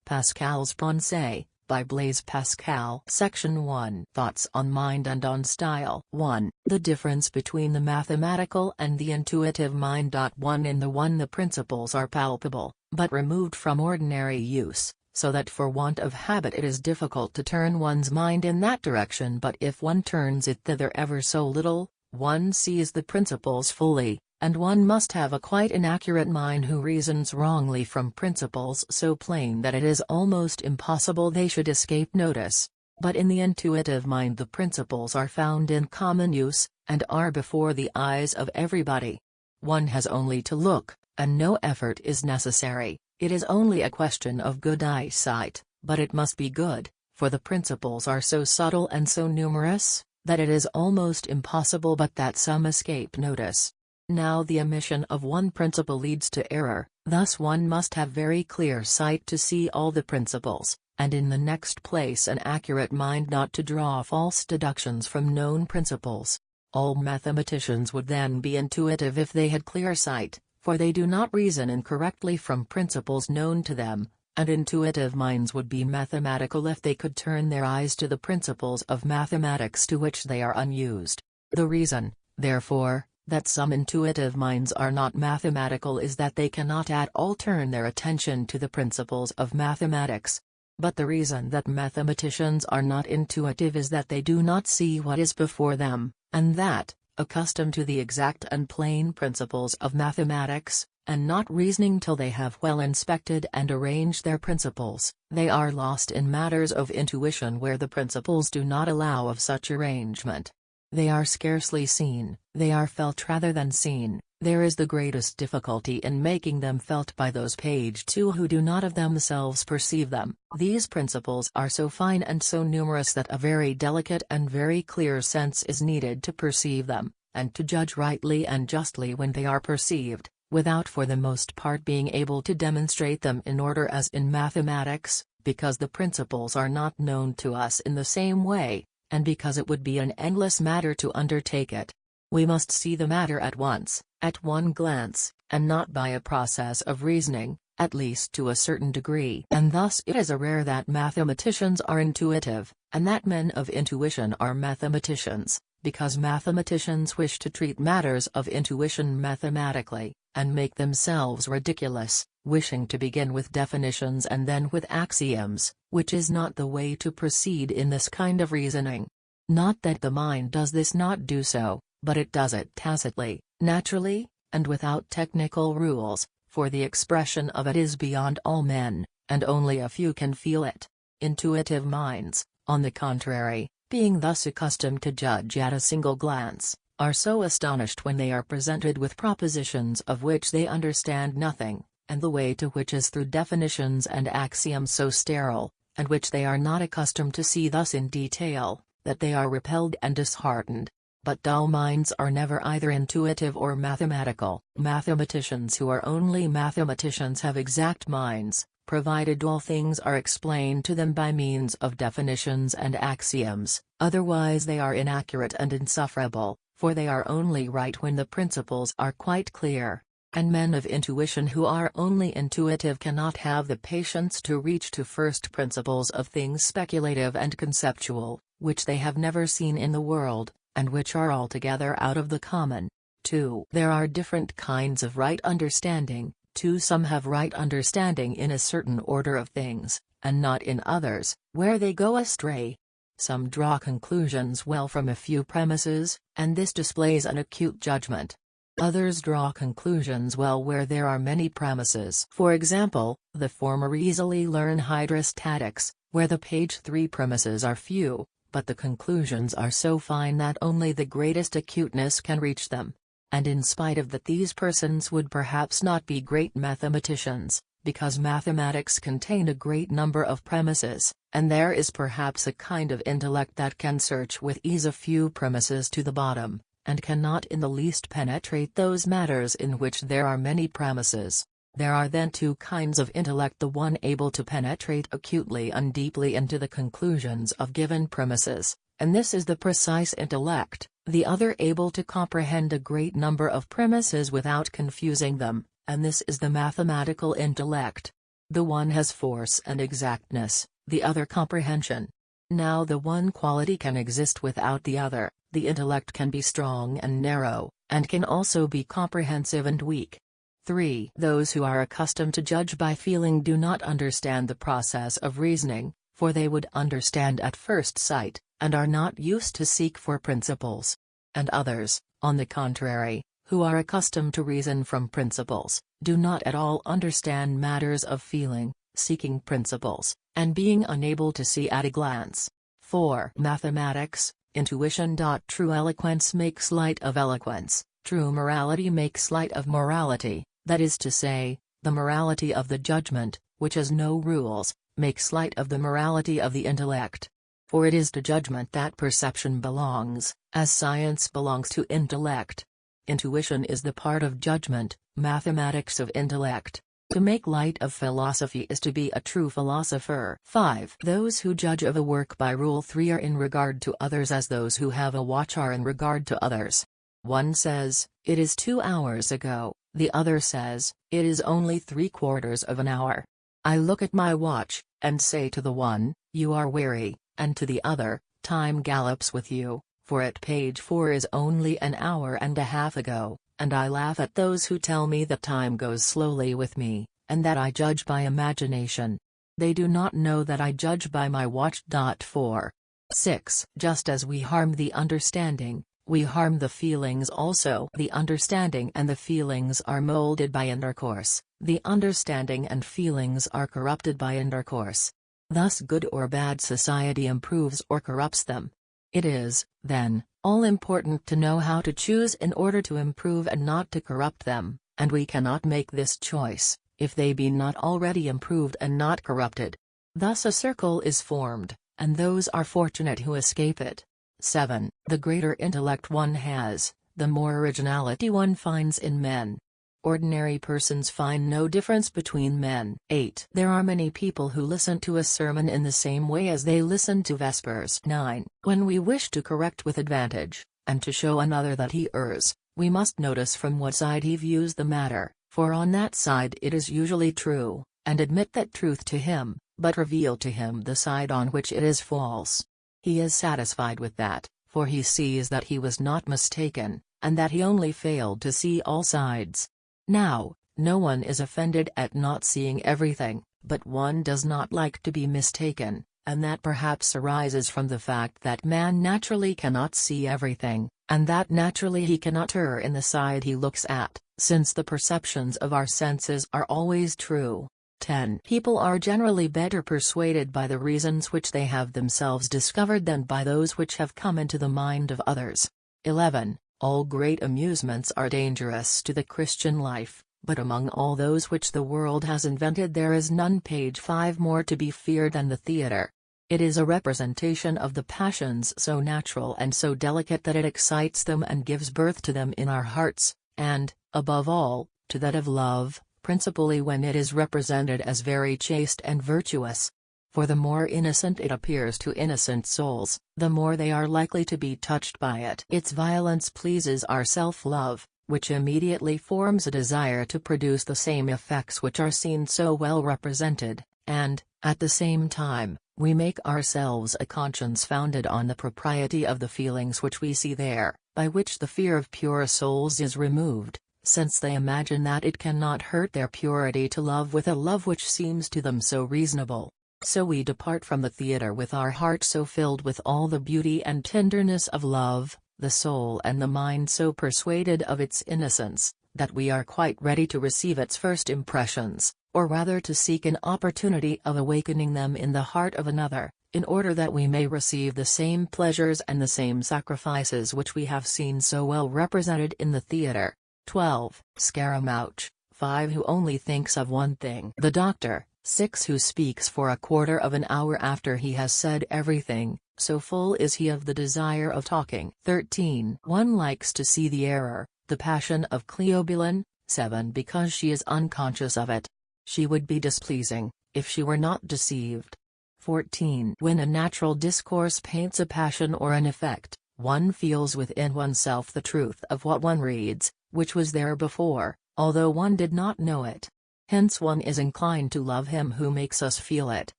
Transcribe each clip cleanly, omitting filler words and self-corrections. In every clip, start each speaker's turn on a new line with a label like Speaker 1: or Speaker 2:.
Speaker 1: Pascal's Pensées, by Blaise Pascal. Section 1. Thoughts on Mind and on Style. 1. The difference between the mathematical and the intuitive mind. 1. In the one the principles are palpable, but removed from ordinary use, so that for want of habit it is difficult to turn one's mind in that direction, but if one turns it thither ever so little, one sees the principles fully. And one must have a quite inaccurate mind who reasons wrongly from principles so plain that it is almost impossible they should escape notice. But in the intuitive mind the principles are found in common use, and are before the eyes of everybody. One has only to look, and no effort is necessary. It is only a question of good eyesight, but it must be good, for the principles are so subtle and so numerous, that it is almost impossible but that some escape notice. Now the omission of one principle leads to error, thus one must have very clear sight to see all the principles, and in the next place an accurate mind not to draw false deductions from known principles. All mathematicians would then be intuitive if they had clear sight, for they do not reason incorrectly from principles known to them, and intuitive minds would be mathematical if they could turn their eyes to the principles of mathematics to which they are unused. The reason, therefore, that some intuitive minds are not mathematical is that they cannot at all turn their attention to the principles of mathematics. But the reason that mathematicians are not intuitive is that they do not see what is before them, and that, accustomed to the exact and plain principles of mathematics, and not reasoning till they have well inspected and arranged their principles, they are lost in matters of intuition where the principles do not allow of such arrangement. They are scarcely seen, they are felt rather than seen. There is the greatest difficulty in making them felt by those page 2 who do not of themselves perceive them. These principles are so fine and so numerous that a very delicate and very clear sense is needed to perceive them, and to judge rightly and justly when they are perceived, without for the most part being able to demonstrate them in order as in mathematics, because the principles are not known to us in the same way, and because it would be an endless matter to undertake it. We must see the matter at once, at one glance, and not by a process of reasoning, at least to a certain degree. And thus it is rare that mathematicians are intuitive, and that men of intuition are mathematicians, because mathematicians wish to treat matters of intuition mathematically, and make themselves ridiculous, wishing to begin with definitions and then with axioms, which is not the way to proceed in this kind of reasoning. Not that the mind does this not do so, but it does it tacitly, naturally, and without technical rules, for the expression of it is beyond all men, and only a few can feel it. Intuitive minds, on the contrary, being thus accustomed to judge at a single glance, are so astonished when they are presented with propositions of which they understand nothing, and the way to which is through definitions and axioms so sterile, and which they are not accustomed to see thus in detail, that they are repelled and disheartened. But dull minds are never either intuitive or mathematical. Mathematicians who are only mathematicians have exact minds, provided all things are explained to them by means of definitions and axioms, otherwise they are inaccurate and insufferable, for they are only right when the principles are quite clear. And men of intuition who are only intuitive cannot have the patience to reach to first principles of things speculative and conceptual, which they have never seen in the world, and which are altogether out of the common. 2. There are different kinds of right understanding. 2. Some have right understanding in a certain order of things, and not in others, where they go astray. Some draw conclusions well from a few premises, and this displays an acute judgment. Others draw conclusions well where there are many premises. For example, the former easily learn hydrostatics, where the page 3 premises are few, but the conclusions are so fine that only the greatest acuteness can reach them. And in spite of that these persons would perhaps not be great mathematicians, because mathematics contain a great number of premises, and there is perhaps a kind of intellect that can search with ease a few premises to the bottom, and cannot in the least penetrate those matters in which there are many premises. There are then two kinds of intellect, the one able to penetrate acutely and deeply into the conclusions of given premises, and this is the precise intellect, the other able to comprehend a great number of premises without confusing them, and this is the mathematical intellect. The one has force and exactness, the other comprehension. Now the one quality can exist without the other. The intellect can be strong and narrow, and can also be comprehensive and weak. 3. Those who are accustomed to judge by feeling do not understand the process of reasoning, for they would understand at first sight, and are not used to seek for principles. And others, on the contrary, who are accustomed to reason from principles, do not at all understand matters of feeling, seeking principles, and being unable to see at a glance. 4. Mathematics, intuition. True eloquence makes light of eloquence, true morality makes light of morality, that is to say, the morality of the judgment, which has no rules, makes light of the morality of the intellect. For it is to judgment that perception belongs, as science belongs to intellect. Intuition is the part of judgment, mathematics of intellect. To make light of philosophy is to be a true philosopher. 5. Those who judge of a work by Rule 3 are in regard to others as those who have a watch are in regard to others. One says, "It is 2 hours ago," the other says, "It is only 3/4 of an hour." I look at my watch, and say to the one, "You are weary," and to the other, "Time gallops with you, for at page 4 is only an hour and a half ago," and I laugh at those who tell me that time goes slowly with me, and that I judge by imagination. They do not know that I judge by my watch. 4. 6. Just as we harm the understanding, we harm the feelings also. The understanding and the feelings are molded by intercourse, the understanding and feelings are corrupted by intercourse. Thus good or bad society improves or corrupts them. It is, then, all important to know how to choose in order to improve and not to corrupt them, and we cannot make this choice, if they be not already improved and not corrupted. Thus a circle is formed, and those are fortunate who escape it. 7. The greater intellect one has, the more originality one finds in men. Ordinary persons find no difference between men. 8. There are many people who listen to a sermon in the same way as they listen to vespers. 9. When we wish to correct with advantage, and to show another that he errs, we must notice from what side he views the matter, for on that side it is usually true, and admit that truth to him, but reveal to him the side on which it is false. He is satisfied with that, for he sees that he was not mistaken, and that he only failed to see all sides. Now, no one is offended at not seeing everything, but one does not like to be mistaken, and that perhaps arises from the fact that man naturally cannot see everything, and that naturally he cannot err in the side he looks at, since the perceptions of our senses are always true. 10. People are generally better persuaded by the reasons which they have themselves discovered than by those which have come into the mind of others. 11. All great amusements are dangerous to the Christian life, but among all those which the world has invented there is none. Page 5 more to be feared than the theatre. It is a representation of the passions so natural and so delicate that it excites them and gives birth to them in our hearts, and, above all, to that of love, principally when it is represented as very chaste and virtuous. For the more innocent it appears to innocent souls, the more they are likely to be touched by it. Its violence pleases our self-love, which immediately forms a desire to produce the same effects which are seen so well represented, and, at the same time, we make ourselves a conscience founded on the propriety of the feelings which we see there, by which the fear of pure souls is removed, since they imagine that it cannot hurt their purity to love with a love which seems to them so reasonable. So we depart from the theatre with our heart so filled with all the beauty and tenderness of love, the soul and the mind so persuaded of its innocence, that we are quite ready to receive its first impressions, or rather to seek an opportunity of awakening them in the heart of another, in order that we may receive the same pleasures and the same sacrifices which we have seen so well represented in the theatre. 12. Scaramouch, 5. Who only thinks of one thing. The doctor, 6. Who speaks for a quarter of an hour after he has said everything, so full is he of the desire of talking. 13. One likes to see the error, the passion of Cleobulin, 7. Because she is unconscious of it. She would be displeasing, if she were not deceived. 14. When a natural discourse paints a passion or an effect, one feels within oneself the truth of what one reads, which was there before, although one did not know it. Hence one is inclined to love him who makes us feel it,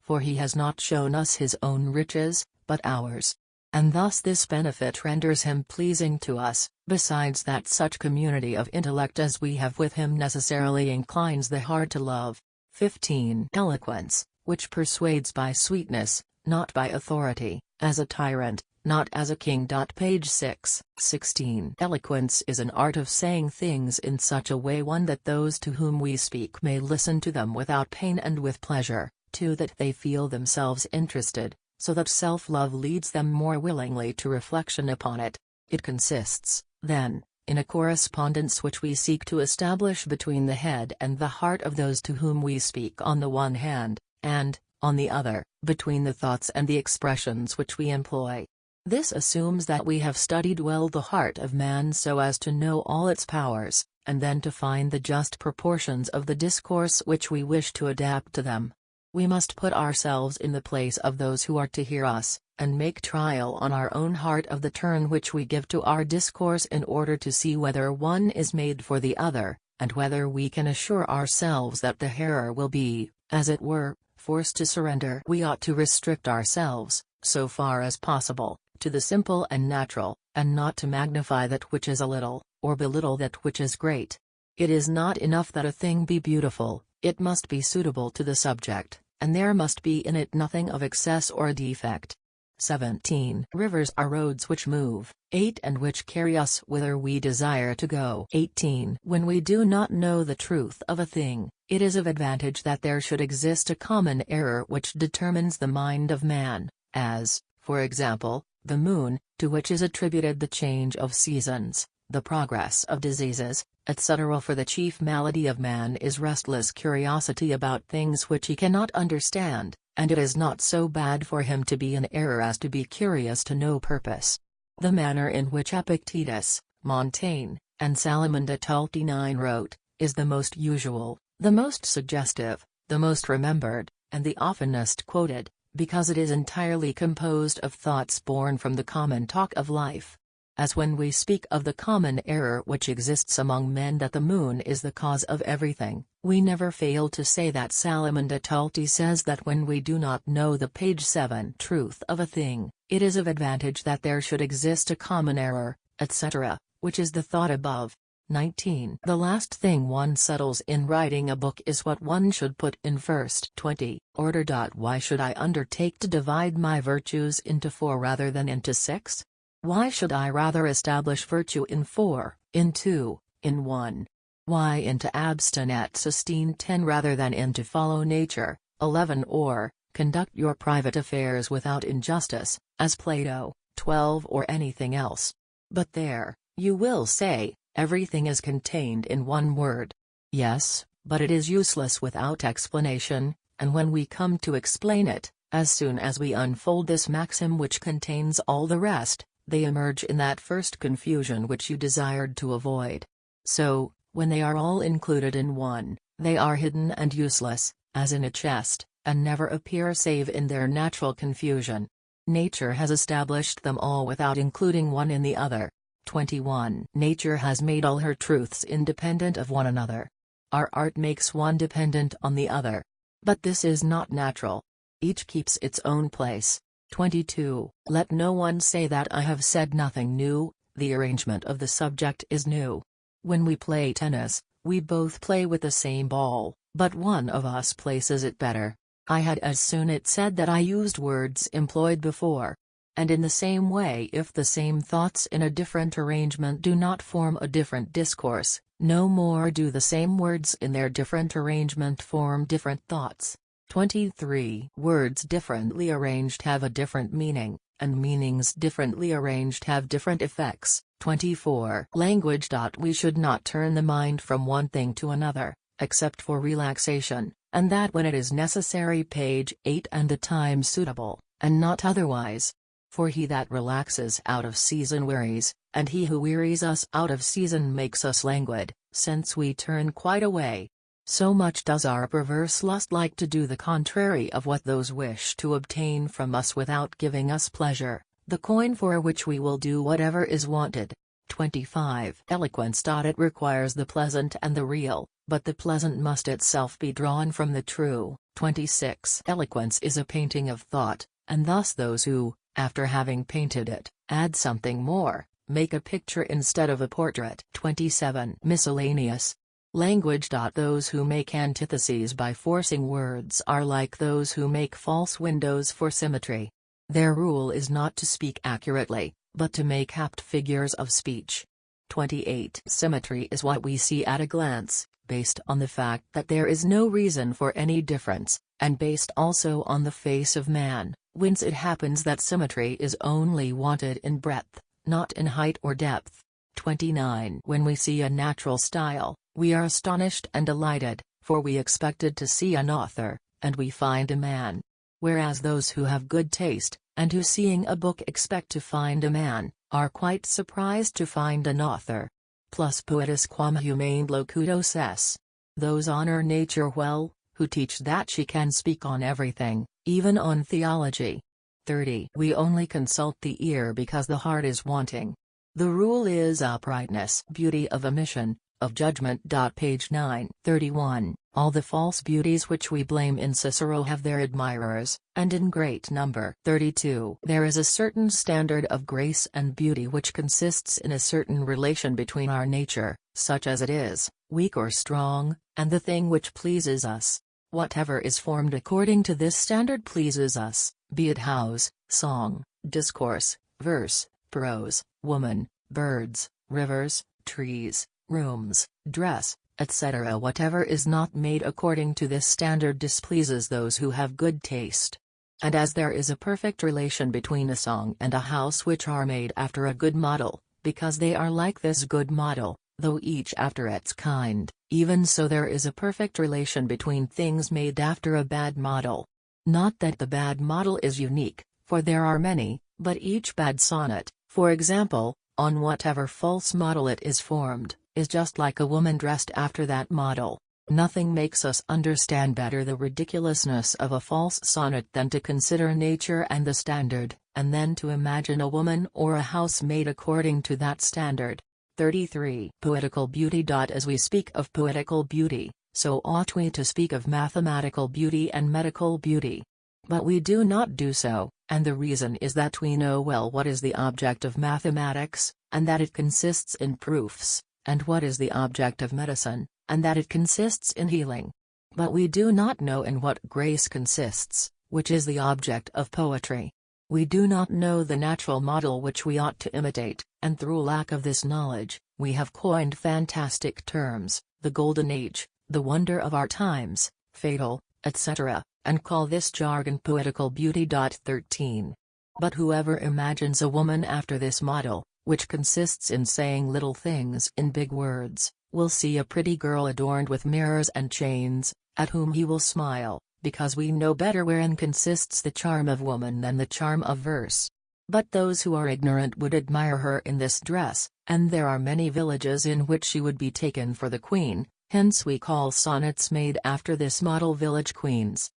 Speaker 1: for he has not shown us his own riches, but ours. And thus this benefit renders him pleasing to us, besides that such community of intellect as we have with him necessarily inclines the heart to love. 15. Eloquence, which persuades by sweetness, not by authority, as a tyrant, not as a king. Page 6. 16. Eloquence is an art of saying things in such a way, 1. That those to whom we speak may listen to them without pain and with pleasure, 2. That they feel themselves interested, so that self-love leads them more willingly to reflection upon it. It consists, then, in a correspondence which we seek to establish between the head and the heart of those to whom we speak on the one hand, and, on the other, between the thoughts and the expressions which we employ. This assumes that we have studied well the heart of man so as to know all its powers, and then to find the just proportions of the discourse which we wish to adapt to them. We must put ourselves in the place of those who are to hear us, and make trial on our own heart of the turn which we give to our discourse in order to see whether one is made for the other, and whether we can assure ourselves that the hearer will be, as it were, forced to surrender. We ought to restrict ourselves, so far as possible, to the simple and natural, and not to magnify that which is a little, or belittle that which is great. It is not enough that a thing be beautiful, it must be suitable to the subject, and there must be in it nothing of excess or defect. 17. Rivers are roads which move, 8. And which carry us whither we desire to go. 18. When we do not know the truth of a thing, it is of advantage that there should exist a common error which determines the mind of man, as, for example, the moon, to which is attributed the change of seasons, the progress of diseases, etc. For the chief malady of man is restless curiosity about things which he cannot understand, and it is not so bad for him to be in error as to be curious to no purpose. The manner in which Epictetus, Montaigne, and Salomon de Tultine wrote, is the most usual, the most suggestive, the most remembered, and the oftenest quoted, because it is entirely composed of thoughts born from the common talk of life. As when we speak of the common error which exists among men that the moon is the cause of everything, we never fail to say that Salomon de Tultine says that when we do not know the page 7 truth of a thing, it is of advantage that there should exist a common error, etc., which is the thought above. 19. The last thing one settles in writing a book is what one should put in first. 20. Order. Why should I undertake to divide my virtues into 4 rather than into 6? Why should I rather establish virtue in 4, in 2, in 1? Why into abstinere sustain 10 rather than into follow nature, 11? Or, conduct your private affairs without injustice, as Plato, 12? Or anything else? But there, you will say, everything is contained in one word. Yes, but it is useless without explanation, and when we come to explain it, as soon as we unfold this maxim which contains all the rest, they emerge in that first confusion which you desired to avoid. So, when they are all included in one, they are hidden and useless, as in a chest, and never appear save in their natural confusion. Nature has established them all without including one in the other. 21. Nature has made all her truths independent of one another. Our art makes one dependent on the other. But this is not natural. Each keeps its own place. 22. Let no one say that I have said nothing new, the arrangement of the subject is new. When we play tennis, we both play with the same ball, but one of us places it better. I had as soon it said that I used words employed before. And in the same way, if the same thoughts in a different arrangement do not form a different discourse, no more do the same words in their different arrangement form different thoughts. 23. Words differently arranged have a different meaning, and meanings differently arranged have different effects. 24. Language. We should not turn the mind from one thing to another, except for relaxation, and that when it is necessary. Page 8. And the time suitable, and not otherwise. For he that relaxes out of season wearies, and he who wearies us out of season makes us languid, since we turn quite away. So much does our perverse lust like to do the contrary of what those wish to obtain from us without giving us pleasure, the coin for which we will do whatever is wanted. 25. Eloquence. It requires the pleasant and the real, but the pleasant must itself be drawn from the true. 26. Eloquence is a painting of thought, and thus those who, after having painted it, add something more, make a picture instead of a portrait. 27. Miscellaneous language. Those who make antitheses by forcing words are like those who make false windows for symmetry. Their rule is not to speak accurately, but to make apt figures of speech. 28. Symmetry is what we see at a glance, based on the fact that there is no reason for any difference, and based also on the face of man, whence it happens that symmetry is only wanted in breadth, not in height or depth. 29. When we see a natural style, we are astonished and delighted, for we expected to see an author, and we find a man. Whereas those who have good taste, and who seeing a book expect to find a man, are quite surprised to find an author. Plus poetis quam humane locutos es. Those honor nature well, who teach that she can speak on everything, even on theology. 30. We only consult the ear because the heart is wanting. The rule is uprightness. Beauty of omission, of judgment. Page 9. 31. All the false beauties which we blame in Cicero have their admirers, and in great number. 32. There is a certain standard of grace and beauty which consists in a certain relation between our nature, such as it is, weak or strong, and the thing which pleases us. Whatever is formed according to this standard pleases us, be it house, song, discourse, verse, prose, woman, birds, rivers, trees, rooms, dress, etc. Whatever is not made according to this standard displeases those who have good taste. And as there is a perfect relation between a song and a house which are made after a good model, because they are like this good model, though each after its kind, even so there is a perfect relation between things made after a bad model. Not that the bad model is unique, for there are many, but each bad sonnet, for example, on whatever false model it is formed, is just like a woman dressed after that model. Nothing makes us understand better the ridiculousness of a false sonnet than to consider nature and the standard, and then to imagine a woman or a house made according to that standard. 33. Poetical beauty. As we speak of poetical beauty, so ought we to speak of mathematical beauty and medical beauty. But we do not do so, and the reason is that we know well what is the object of mathematics, and that it consists in proofs, and what is the object of medicine, and that it consists in healing. But we do not know in what grace consists, which is the object of poetry. We do not know the natural model which we ought to imitate, and through lack of this knowledge, we have coined fantastic terms, the golden age, the wonder of our times, fatal, etc., and call this jargon poetical beauty. 13. But whoever imagines a woman after this model, which consists in saying little things in big words, will see a pretty girl adorned with mirrors and chains, at whom he will smile, because we know better wherein consists the charm of woman than the charm of verse. But those who are ignorant would admire her in this dress, and there are many villages in which she would be taken for the queen, hence we call sonnets made after this model village queens.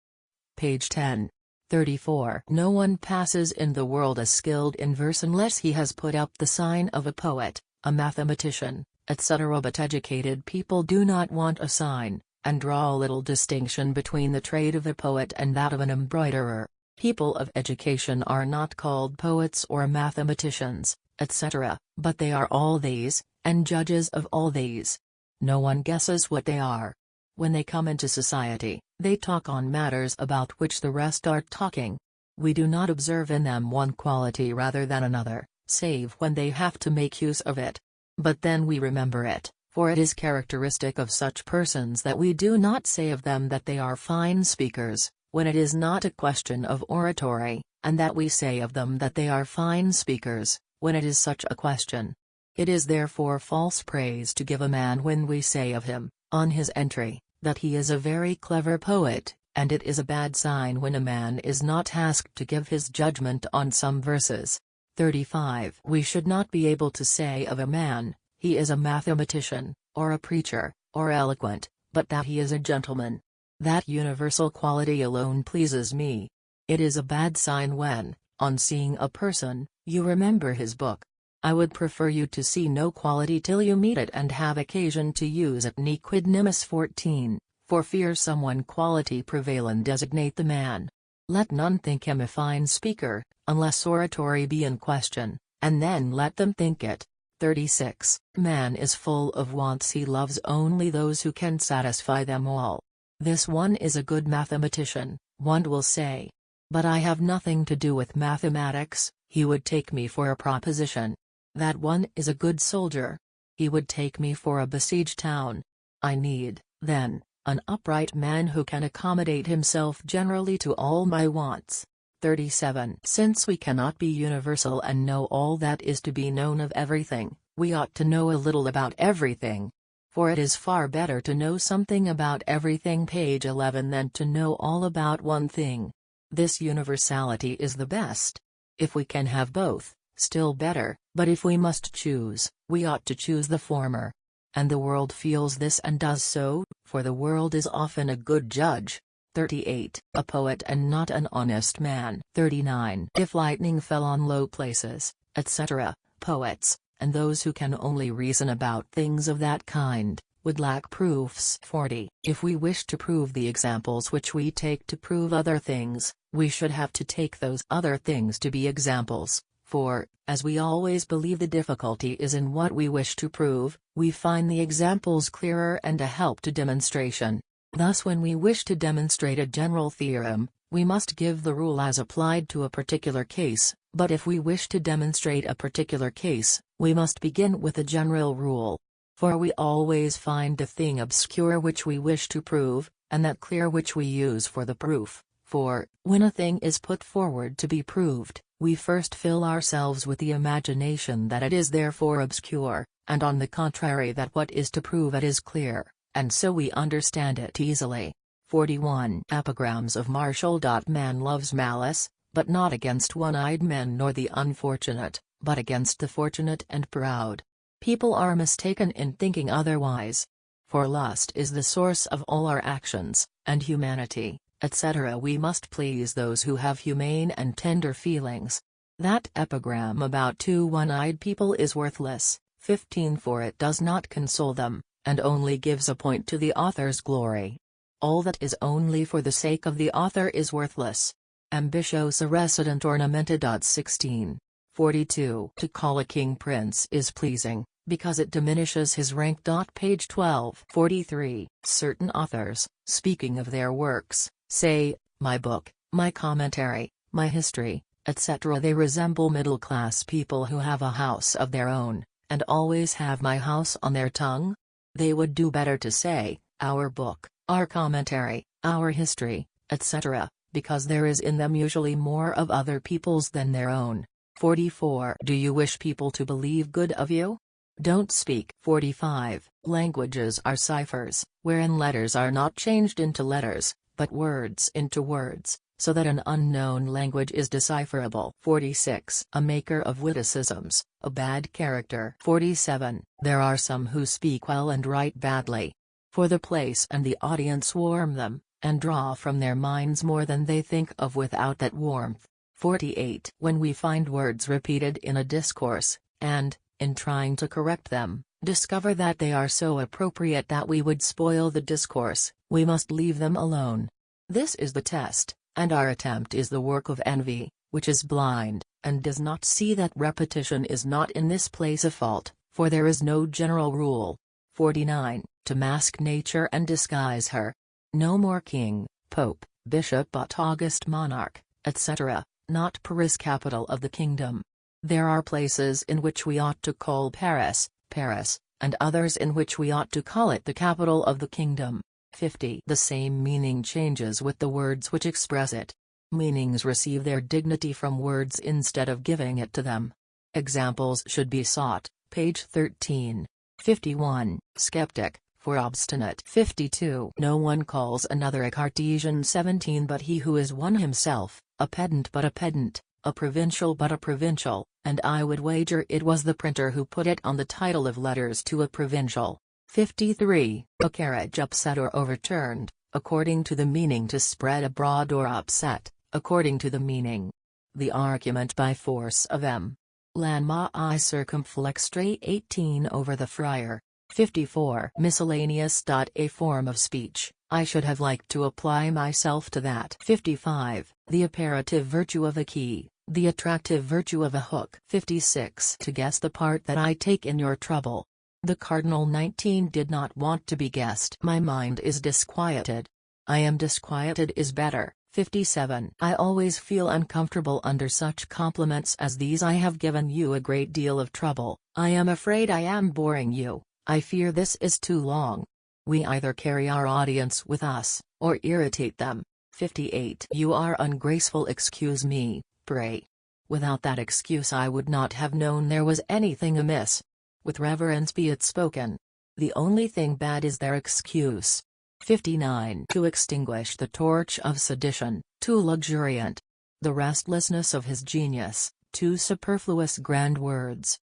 Speaker 1: Page 10. 34. No one passes in the world as skilled in verse unless he has put up the sign of a poet, a mathematician, etc. But educated people do not want a sign, and draw a little distinction between the trade of a poet and that of an embroiderer. People of education are not called poets or mathematicians, etc., but they are all these, and judges of all these. No one guesses what they are. When they come into society, they talk on matters about which the rest are talking. We do not observe in them one quality rather than another, save when they have to make use of it. But then we remember it, for it is characteristic of such persons that we do not say of them that they are fine speakers, when it is not a question of oratory, and that we say of them that they are fine speakers, when it is such a question. It is therefore false praise to give a man when we say of him, on his entry, that he is a very clever poet, and it is a bad sign when a man is not asked to give his judgment on some verses. 35. We should not be able to say of a man, he is a mathematician, or a preacher, or eloquent, but that he is a gentleman. That universal quality alone pleases me. It is a bad sign when, on seeing a person, you remember his book. I would prefer you to see no quality till you meet it and have occasion to use it. Nequid nimis 14, for fear someone quality prevail and designate the man. Let none think him a fine speaker, unless oratory be in question, and then let them think it. 36. Man is full of wants, he loves only those who can satisfy them all. This one is a good mathematician, one will say. But I have nothing to do with mathematics, he would take me for a proposition. That one is a good soldier. He would take me for a besieged town. I need, then, an upright man who can accommodate himself generally to all my wants. 37. Since we cannot be universal and know all that is to be known of everything, we ought to know a little about everything. For it is far better to know something about everything, page 11, than to know all about one thing. This universality is the best. If we can have both, still better, but if we must choose, we ought to choose the former. And the world feels this and does so, for the world is often a good judge. 38. A poet and not an honest man. 39. If lightning fell on low places, etc., poets, and those who can only reason about things of that kind, would lack proofs. 40. If we wish to prove the examples which we take to prove other things, we should have to take those other things to be examples, for, as we always believe the difficulty is in what we wish to prove, we find the examples clearer and a help to demonstration. Thus when we wish to demonstrate a general theorem, we must give the rule as applied to a particular case, but if we wish to demonstrate a particular case, we must begin with a general rule. For we always find the thing obscure which we wish to prove, and that clear which we use for the proof. For, when a thing is put forward to be proved, we first fill ourselves with the imagination that it is therefore obscure, and on the contrary that what is to prove it is clear, and so we understand it easily. 41. Epigrams of Martial. Man loves malice, but not against one-eyed men nor the unfortunate, but against the fortunate and proud. People are mistaken in thinking otherwise. For lust is the source of all our actions, and humanity, etc. We must please those who have humane and tender feelings. That epigram about two one-eyed people is worthless. 15. For it does not console them, and only gives a point to the author's glory. All that is only for the sake of the author is worthless. Ambitiosa resident ornamented. 16. 42. To call a king prince is pleasing, because it diminishes his rank. Page 12. 43. Certain authors, speaking of their works, say, my book, my commentary, my history, etc. They resemble middle-class people who have a house of their own, and always have my house on their tongue. They would do better to say, our book, our commentary, our history, etc., because there is in them usually more of other people's than their own. 44. Do you wish people to believe good of you? Don't speak. 45. Languages are ciphers, wherein letters are not changed into letters, but words into words, so that an unknown language is decipherable. 46. A maker of witticisms, a bad character. 47. There are some who speak well and write badly. For the place and the audience warm them, and draw from their minds more than they think of without that warmth. 48. When we find words repeated in a discourse, and, in trying to correct them, discover that they are so appropriate that we would spoil the discourse, we must leave them alone. This is the test, and our attempt is the work of envy, which is blind, and does not see that repetition is not in this place a fault, for there is no general rule. 49. To mask nature and disguise her. No more king, pope, bishop but august monarch, etc., not Paris capital of the kingdom. There are places in which we ought to call Paris, Paris, and others in which we ought to call it the capital of the kingdom. 50. The same meaning changes with the words which express it. Meanings receive their dignity from words instead of giving it to them. Examples should be sought, page 13. 51. Skeptic, for obstinate. 52. No one calls another a Cartesian. 17. But he who is one himself, a pedant but a pedant, a provincial but a provincial, and I would wager it was the printer who put it on the title of letters to a provincial. 53. A carriage upset or overturned, according to the meaning to spread abroad or upset, according to the meaning. The argument by force of M. Lanma I circumflex 18 over the friar. 54. Miscellaneous. A form of speech, I should have liked to apply myself to that. 55. The apparative virtue of a key, the attractive virtue of a hook. 56. To guess the part that I take in your trouble. The Cardinal 19 did not want to be guessed. My mind is disquieted. I am disquieted is better. 57. I always feel uncomfortable under such compliments as these. I have given you a great deal of trouble. I am afraid I am boring you. I fear this is too long. We either carry our audience with us, or irritate them. 58. You are ungraceful. Excuse me, pray. Without that excuse I would not have known there was anything amiss. With reverence be it spoken. The only thing bad is their excuse. 59. To extinguish the torch of sedition, too luxuriant. The restlessness of his genius, too superfluous grand words.